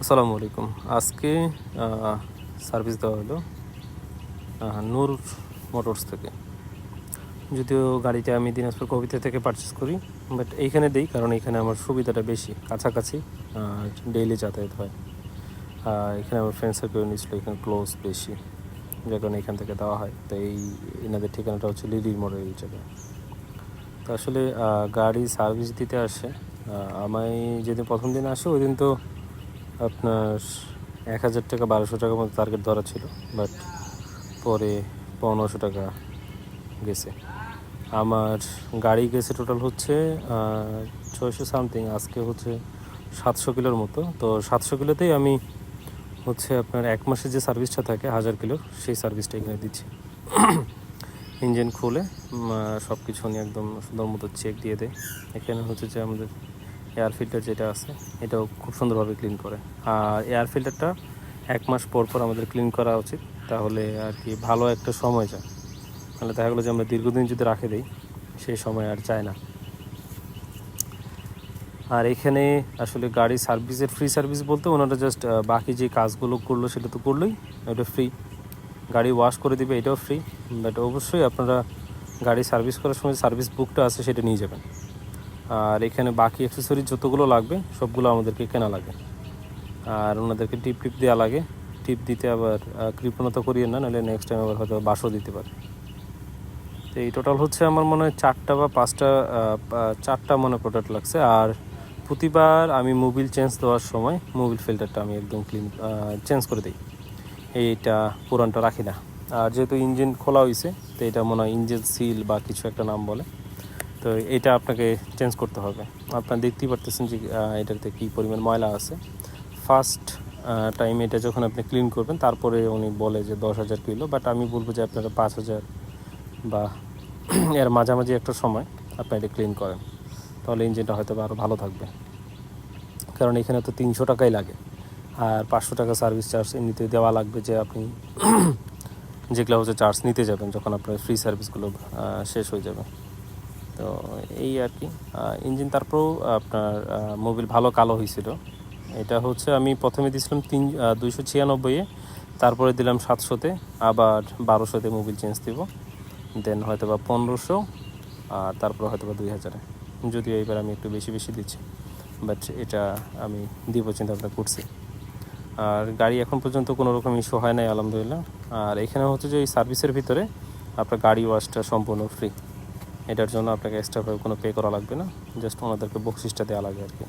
আসসালামু আলাইকুম। আজকে সার্ভিস দেওয়া হলো নূর মোটরস থেকে। যদিও গাড়িটা আমি দিনাজপুর কবিতা থেকে পারচেস করি, বাট এইখানে দিই কারণ এইখানে আমার সুবিধাটা বেশি, কাছাকাছি, ডেইলি যাতায়াত হয়। এখানে আমার ফ্রেন্ড সার্কেল নিয়েছিল, এখানে ক্লোজ বেশি, যার কারণে এখান থেকে দেওয়া হয়। তো এনাদের ঠিকানাটা হচ্ছে লিলির মোড়ের এই জায়গায়। তো আসলে গাড়ি সার্ভিস দিতে আসে, আমায় যেদিন প্রথম দিন আসে ওই দিন তো আপনার 1,000 টাকা 1,200 টাকার মতো টার্গেট ধরা ছিল, বাট পরে 1,500 টাকা গেছে। আমার গাড়ি গেছে টোটাল হচ্ছে 600 সামথিং, আজকে হচ্ছে 700 কিলোর মতো। তো 700 কিলোতেই আমি হচ্ছে আপনার 1 মাসের যে সার্ভিসটা থাকে 1000 কিলোর, সেই সার্ভিসটা এখানে দিচ্ছি। ইঞ্জিন খুলে সব কিছু নিয়ে একদম সুন্দর মতো চেক দিয়ে দেয়। এখানে হচ্ছে যে আমাদের এয়ার ফিল্টার যেটা আছে এটাও খুব সুন্দরভাবে ক্লিন করে। আর এয়ার ফিল্টারটা 1 মাস পর পর আমাদের ক্লিন করা উচিত, তাহলে আর কি ভালো একটা সময় যায়। তাহলে দেখা গেলো যে আমরা দীর্ঘদিন যদি রাখে দিই সেই সময় আর চায় না। আর এখানে আসলে গাড়ি সার্ভিসের ফ্রি সার্ভিস বলতে ওনারা জাস্ট বাকি যে কাজগুলো করলো সেটা তো করলোই, ওটা ফ্রি। গাড়ি ওয়াশ করে দিবে, এটাও ফ্রি। বাট অবশ্যই আপনারা গাড়ি সার্ভিস করার সময় সার্ভিস বুকটা আছে সেটা নিয়ে যাবেন। আর এখানে বাকি অ্যাক্সেসরিজ যতগুলো লাগবে সবগুলো আমাদেরকে কেনা লাগে। আর ওনাদেরকে টিপ দেওয়া লাগে। টিপ দিতে আবার কৃপণতা করিয়ে না, নাহলে নেক্সট টাইম আবার হয়তো বাসও দিতে পারে। তো এই টোটাল হচ্ছে আমার মনে হয় 4টা বা 5টা মনে প্রোডাক্ট লাগছে। আর প্রতিবার আমি মোবিল চেঞ্জ দেওয়ার সময় মোবিল ফিল্টারটা আমি একদম ক্লিন চেঞ্জ করে দিই, এইটা পুরানটা রাখি না। আর যেহেতু ইঞ্জিন খোলা হয়েছে, তো এটা মনে হয় ইঞ্জিন সিল বা কিছু একটা নাম বলে, তো এটা আপনাকে চেঞ্জ করতে হবে। আপনারা দেখতেই পারতেছেন যে এটাতে কী পরিমাণ ময়লা আছে। ফার্স্ট টাইম এটা যখন আপনি ক্লিন করবেন তারপরে উনি বলে যে 10,000 কিলো, বাট আমি বলবো যে আপনারা 5,000 বা এর মাঝামাঝি একটা সময় আপনি এটা ক্লিন করেন, তাহলে ইঞ্জিনটা হয়তো আরও ভালো থাকবে। কারণ এখানে তো 300 টাকাই লাগে, আর 500 টাকা সার্ভিস চার্জ এমনিতে দেওয়া লাগবে, যে আপনি যেগুলো হচ্ছে চার্জ নিতে যাবেন যখন আপনার ফ্রি সার্ভিসগুলো শেষ হয়ে যাবে। তো এই আর কি। ইঞ্জিন তারপরেও আপনার মোবিল ভালো কালো হয়েছিল। এটা হচ্ছে আমি প্রথমে দিয়েছিলাম 296-এ, তারপরে দিলাম 700-তে, আবার 1200-তে মোবিল চেঞ্জ দিব, দেন হয়তো বা 1500, আর তারপরে হয়তো বা 2000-এ। যদিও এইবার আমি একটু বেশি দিচ্ছি, বাট এটা আমি দিব চিন্তা ভাবনা করছি। আর গাড়ি এখন পর্যন্ত কোনো রকম ইস্যু হয় নাই আলহামদুলিল্লাহ। আর এখানে হচ্ছে যে এই সার্ভিসের ভিতরে আপনার গাড়ি ওয়াশটা সম্পূর্ণ ফ্রি। এটার জন্য আপনাকে এক্সট্রাভাবে কোনো পে করা লাগবে না, জাস্ট ওনাদেরকে বকশিসটা দেওয়া লাগে আর কি।